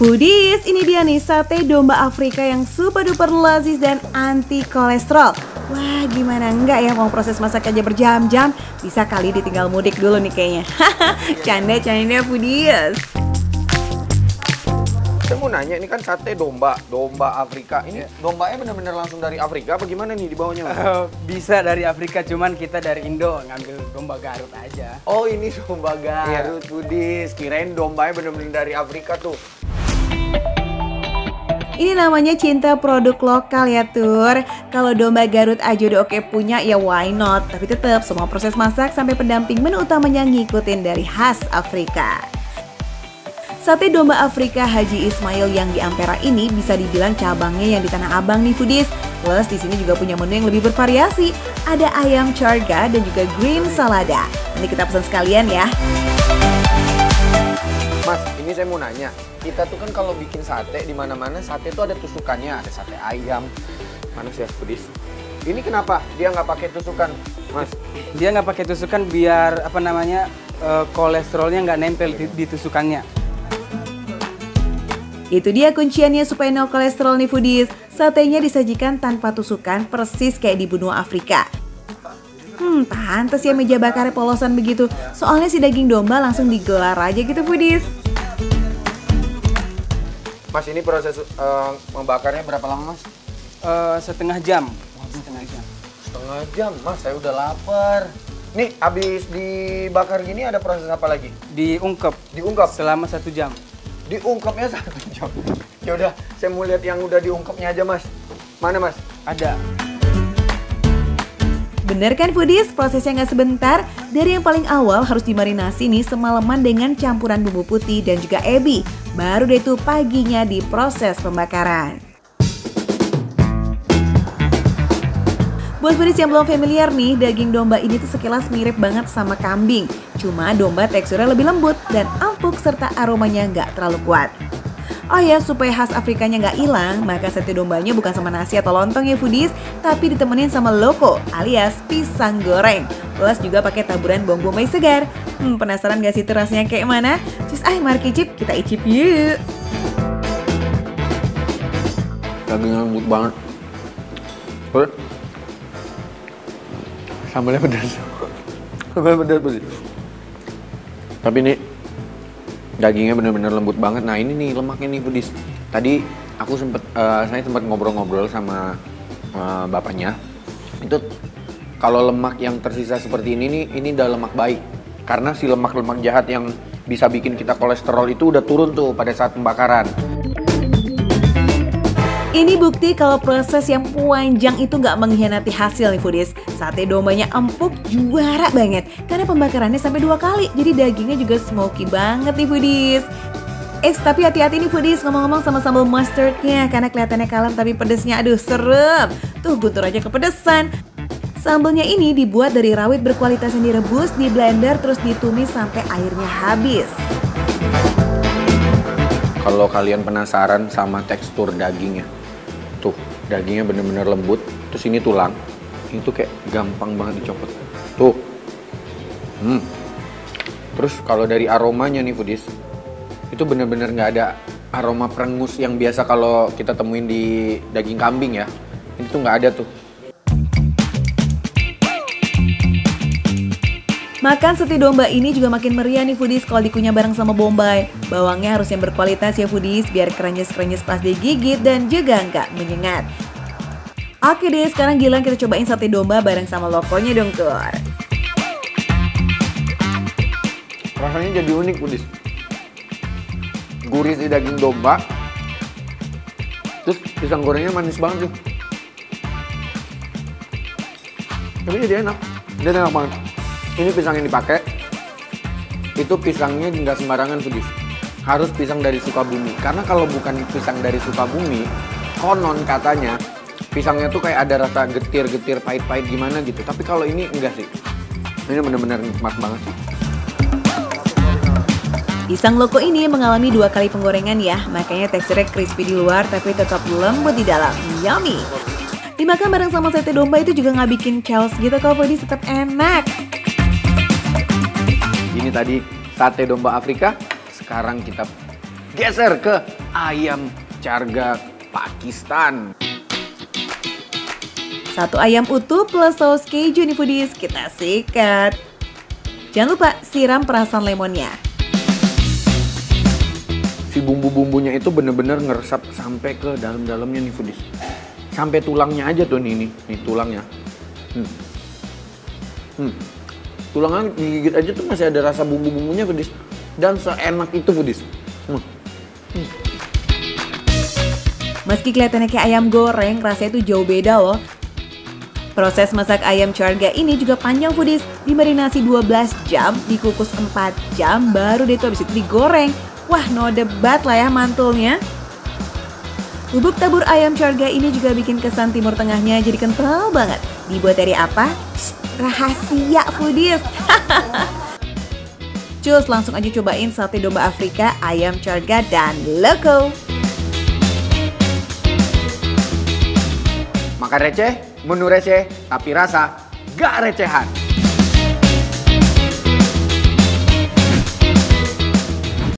Foodies, ini dia nih sate domba Afrika yang super duper lazis dan anti kolesterol. Wah, gimana enggak ya, mau proses masak aja berjam-jam, bisa kali ditinggal mudik dulu nih kayaknya. Canda-canda Foodies. Saya mau nanya, ini kan sate domba Afrika. Ini dombanya benar-benar langsung dari Afrika apa gimana nih dibawanya? Bisa dari Afrika, cuman kita dari Indo ngambil domba Garut aja. Oh, ini domba Garut, Foodies. Kirain dombanya benar-benar dari Afrika tuh. Ini namanya cinta produk lokal ya Tur. Kalau domba Garut aja udah oke punya, ya why not? Tapi tetap semua proses masak sampai pendamping menu utamanya ngikutin dari khas Afrika. Sate domba Afrika Haji Ismail yang di Ampera ini bisa dibilang cabangnya yang di Tanah Abang nih Foodies. Plus di sini juga punya menu yang lebih bervariasi. Ada ayam charga dan juga green salada. Nanti kita pesan sekalian ya. Mas, ini saya mau nanya. Kita tuh kan kalau bikin sate di mana-mana sate tuh ada tusukannya, ada sate ayam. Mana sih ya Foodies? Ini kenapa dia nggak pakai tusukan, Mas? Dia nggak pakai tusukan biar kolesterolnya nggak nempel di tusukannya. Itu dia kunciannya supaya no kolesterol nih Foodies. Satenya disajikan tanpa tusukan persis kayak di benua Afrika. Pantes ya meja bakarnya polosan begitu. Soalnya si daging domba langsung digelar aja gitu Foodies. Mas, ini proses membakarnya berapa lama, Mas? Setengah jam. Setengah jam. Setengah jam, Mas. Saya udah lapar. Nih, habis dibakar gini ada proses apa lagi? Diungkep. Diungkep? Selama 1 jam. Diungkepnya 1 jam. Ya udah, saya mau lihat yang udah diungkepnya aja, Mas. Mana, Mas? Ada. Bener kan Foodies? Prosesnya nggak sebentar. Dari yang paling awal harus dimarinasi nih semalaman dengan campuran bumbu putih dan juga ebi. Baru deh tuh paginya diproses pembakaran. Buat Foodies yang belum familiar nih, daging domba ini tuh sekilas mirip banget sama kambing. Cuma domba teksturnya lebih lembut dan empuk serta aromanya nggak terlalu kuat. Oh ya, supaya khas Afrikanya nggak hilang, maka sate dombanya bukan sama nasi atau lontong ya Foodies, tapi ditemenin sama loko alias pisang goreng. Plus juga pakai taburan bawang bombay segar. Penasaran gak sih tuh rasanya kayak mana? Cus mari kicip, kita icip yuk. Dagingnya lembut banget. Sambalnya pedas. Sambalnya pedas sih. Tapi ini dagingnya benar-benar lembut banget. Nah, ini nih lemaknya nih Foodies. Tadi aku saya sempat ngobrol-ngobrol sama bapaknya. Itu kalau lemak yang tersisa seperti ini nih, ini udah lemak baik. Karena si lemak-lemak jahat yang bisa bikin kita kolesterol itu udah turun tuh pada saat pembakaran. Ini bukti kalau proses yang panjang itu nggak mengkhianati hasil nih Foodies. Sate dombanya empuk juara banget karena pembakarannya sampai 2 kali. Jadi dagingnya juga smoky banget nih Foodies. Tapi hati-hati nih Foodies ngomong-ngomong sama sambal mustardnya karena kelihatannya kalem tapi pedesnya aduh serem. Tuh guntur aja kepedesan. Sambalnya ini dibuat dari rawit berkualitas yang direbus, di blender terus ditumis sampai airnya habis. Kalau kalian penasaran sama tekstur dagingnya, tuh dagingnya bener-bener lembut, terus ini tulang, ini tuh kayak gampang banget dicopot. Tuh, terus kalau dari aromanya nih Foodies, itu bener-bener nggak ada aroma perengus yang biasa kalau kita temuin di daging kambing ya. Ini tuh nggak ada tuh. Makan sate domba ini juga makin meriah nih Foodies kalau dikunyah bareng sama bombay. Bawangnya harus yang berkualitas ya Foodies biar krenyes-krenyes pas digigit dan juga nggak menyengat. Oke deh, sekarang giliran kita cobain sate domba bareng sama lokonya dong Tur. Rasanya jadi unik Foodies. Gurih di daging domba, terus pisang gorengnya manis banget tuh. Tapi dia enak banget. Ini pisang yang dipakai, itu pisangnya nggak sembarangan Foodies. Harus pisang dari Sukabumi. Karena kalau bukan pisang dari Sukabumi, konon katanya pisangnya tuh kayak ada rasa getir-getir, pahit-pahit gimana gitu. Tapi kalau ini enggak sih. Ini benar-benar nikmat banget sih. Pisang loko ini mengalami 2 kali penggorengan ya, makanya teksturnya crispy di luar tapi tetap lembut di dalam. Yummy! Dimakan bareng sama sate domba itu juga nggak bikin chaos gitu kalau Foodies, tetap enak. Ini tadi sate domba Afrika, sekarang kita geser ke ayam carga Pakistan. 1 ayam utuh plus saus keju nih foodies, kita sikat. Jangan lupa siram perasan lemonnya. Si bumbu-bumbunya itu bener-bener ngeresap sampai ke dalam-dalamnya nih foodies. Sampai tulangnya aja tuh nih tulangnya. Tulangnya digigit aja tuh masih ada rasa bumbu-bumbunya foodies. Dan seenak itu foodies. Meski kelihatannya kayak ayam goreng, rasanya itu jauh beda loh. Proses masak ayam charga ini juga panjang foodies. Dimarinasi 12 jam, dikukus 4 jam, baru deh tuh habis itu digoreng. Wah, no debat lah ya mantulnya. Bubuk tabur ayam charga ini juga bikin kesan Timur Tengahnya jadi kental banget. Dibuat dari apa? Rahasia foodies. Cus, langsung aja cobain sate domba Afrika, ayam charga, dan loko. Makan receh, menu receh, tapi rasa gak recehan.